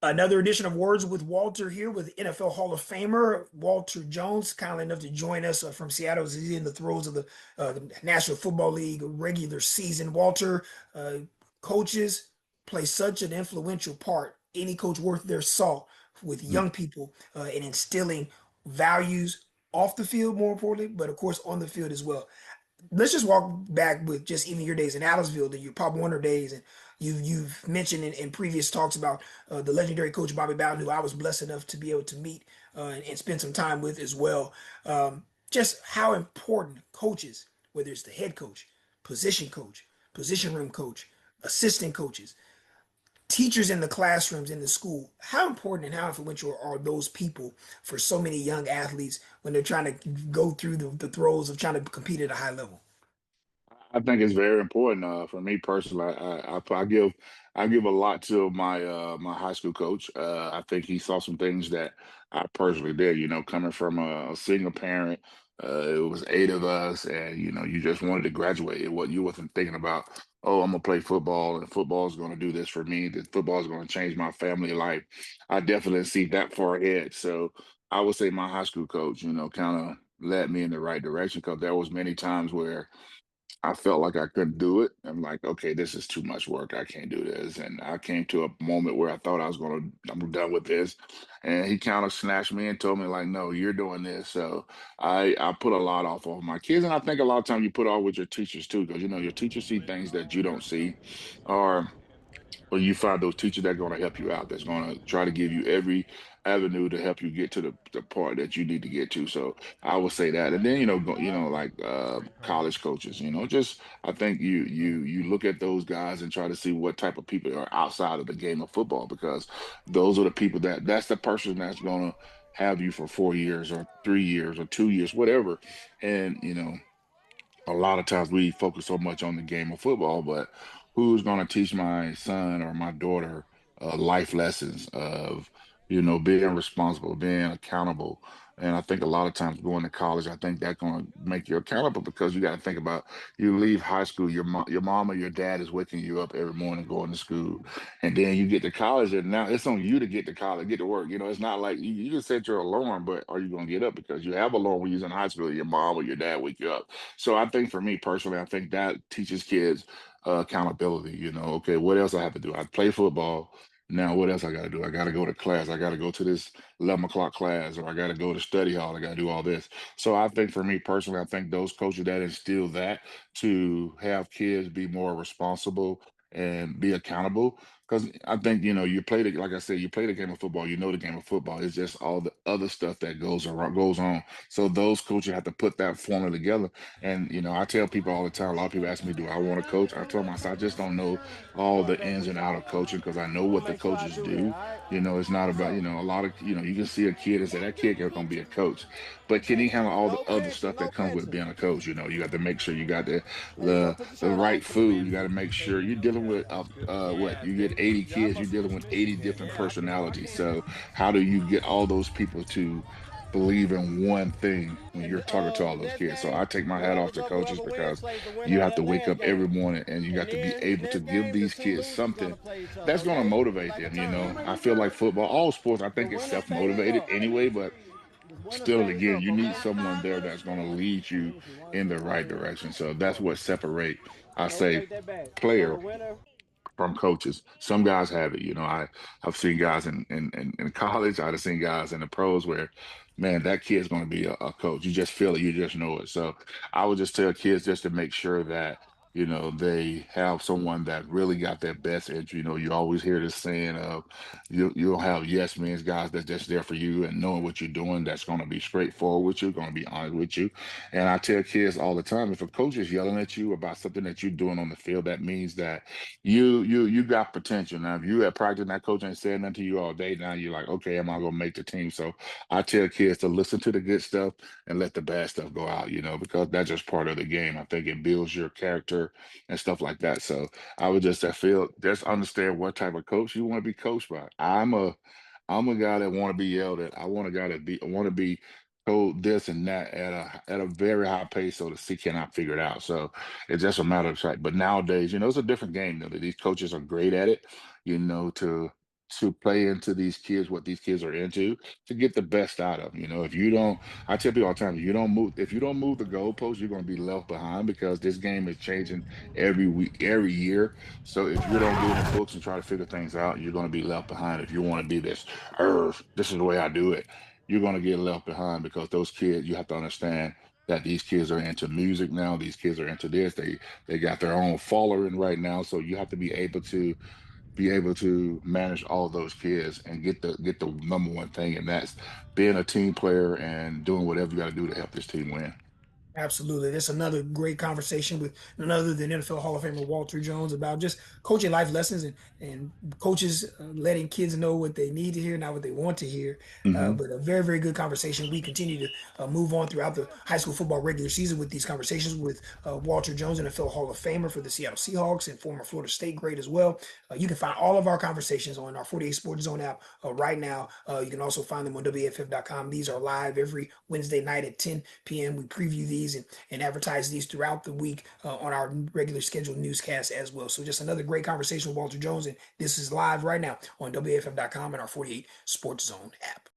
Another edition of Words with Walter here with NFL Hall of Famer Walter Jones, kindly enough to join us from Seattle as he's in the throes of the National Football League regular season. Walter, uh, coaches play such an influential part, any coach worth their salt, with Mm. young people in instilling values off the field, more importantly, but of course on the field as well. Let's just walk back with just even your days in Adamsville, your Pop Warner days, and you've mentioned in previous talks about the legendary coach Bobby Bowden, who I was blessed enough to be able to meet and spend some time with as well. Just how important coaches, whether it's the head coach, position room coach, assistant coaches, teachers in the classrooms in the school, how important and how influential are those people for so many young athletes when they're trying to go through the throes of trying to compete at a high level? I think it's very important. For me personally, I give a lot to my high school coach. I think he saw some things that I personally did. Coming from a single parent, it was eight of us, and you just wanted to graduate. What you wasn't thinking about. Oh, I'm gonna play football, and football is gonna do this for me. That football is gonna change my family life. I definitely see that far ahead. So I would say my high school coach, kind of led me in the right direction because there was many times where I felt like I couldn't do it. I'm like, okay, this is too much work. I can't do this. And I came to a moment where I thought I'm done with this. And he kind of snatched me and told me, like, no, you're doing this. So I put a lot off of my kids. And I think a lot of times you put off with your teachers too, because, your teachers see things that you don't see. Or or you find those teachers that are going to help you out, that's going to try to give you every avenue to help you get to the part that you need to get to. So I would say that. And then, like college coaches, just I think you look at those guys and try to see what type of people are outside of the game of football, because those are the people that's the person that's going to have you for 4 years or 3 years or 2 years, whatever. And, a lot of times we focus so much on the game of football, but who's going to teach my son or my daughter life lessons of, being responsible, being accountable? And I think a lot of times going to college, I think that's going to make you accountable, because you got to think about, you leave high school, your mom or your dad is waking you up every morning going to school, and then you get to college, and now it's on you to get to college, get to work. It's not like you can set your alarm, but are you going to get up? Because you have alarm when you're in high school, your mom or your dad wake you up. So I think for me personally, I think that teaches kids accountability. Okay, what else I have to do? I play football. Now, what else I got to do? I got to go to class. I got to go to this 11 o'clock class, or I got to go to study hall. I got to do all this. So I think for me personally, I think those coaches that instill that, to have kids be more responsible and be accountable. Because I think, you play like I said, you play the game of football, the game of football. It's just all the other stuff that goes on. So those coaches have to put that formula together. And I tell people all the time. A lot of people ask me, "Do I want to coach?" I tell them, I just don't know all the ins and out of coaching, because I know what the coaches do. It's not about a lot of you can see a kid and say that kid is going to be a coach, but can he handle all the other stuff that comes with being a coach? You got to make sure you got the right food. You got to make sure you're dealing with what you get 80 kids. You're dealing with 80 different personalities. So how do you get all those people to believe in one thing when you're talking to all those kids? So I take my hat off to coaches, because you have to wake up every morning and you got to be able to give these kids something that's going to motivate them. I feel like football, all sports, I think it's self-motivated anyway, but still, again, you need someone there that's going to lead you in the right direction. So that's what separate, I say, player from coaches. Some guys have it. I've seen guys in college. I've seen guys in the pros where, man, that kid's going to be a coach. You just feel it. You just know it. So I would just tell kids just to make sure that, they have someone that really got their best interest. You always hear this saying of, you'll have yes men's guys that's just there for you and knowing what you're doing. That's going to be straightforward with you, going to be honest with you. And I tell kids all the time, if a coach is yelling at you about something that you're doing on the field, that means that you got potential. Now, if you at practice and that coach ain't saying nothing to you all day, now you're like, okay, am I gonna make the team? So I tell kids to listen to the good stuff and let the bad stuff go out, because that's just part of the game. I think it builds your character and stuff like that. So I would just I feel just understand what type of coach you want to be coached by. I'm a guy that want to be yelled at. I want a guy that be I want to be told this and that at a very high pace so the C cannot figure it out. So it's just a matter of fact. But nowadays, it's a different game. These coaches are great at it, to to play into these kids what these kids are into to get the best out of them. You know, if you don't, I tell people all the time, if you don't move the goalposts, you're going to be left behind because this game is changing every week, every year. So if you don't get in the books and try to figure things out, you're going to be left behind. If you want to be this is the way I do it, you're going to get left behind because those kids, you have to understand that these kids are into music now. These kids are into this. They got their own following right now. So you have to be able to manage all those kids and get the number one thing, and that's being a team player and doing whatever you got to do to help this team win. Absolutely. That's another great conversation with none other than NFL Hall of Famer Walter Jones about just coaching life lessons and coaches letting kids know what they need to hear, not what they want to hear. Hmm. But a very, very good conversation. We continue to move on throughout the high school football regular season with these conversations with Walter Jones, NFL Hall of Famer for the Seattle Seahawks and former Florida State great as well. You can find all of our conversations on our 48 Sports Zone app right now. You can also find them on WAFF.com. These are live every Wednesday night at 10 p.m. We preview these and advertise these throughout the week on our regular scheduled newscast as well. So just another great conversation with Walter Jones. And this is live right now on WAFF.com and our 48 Sports Zone app.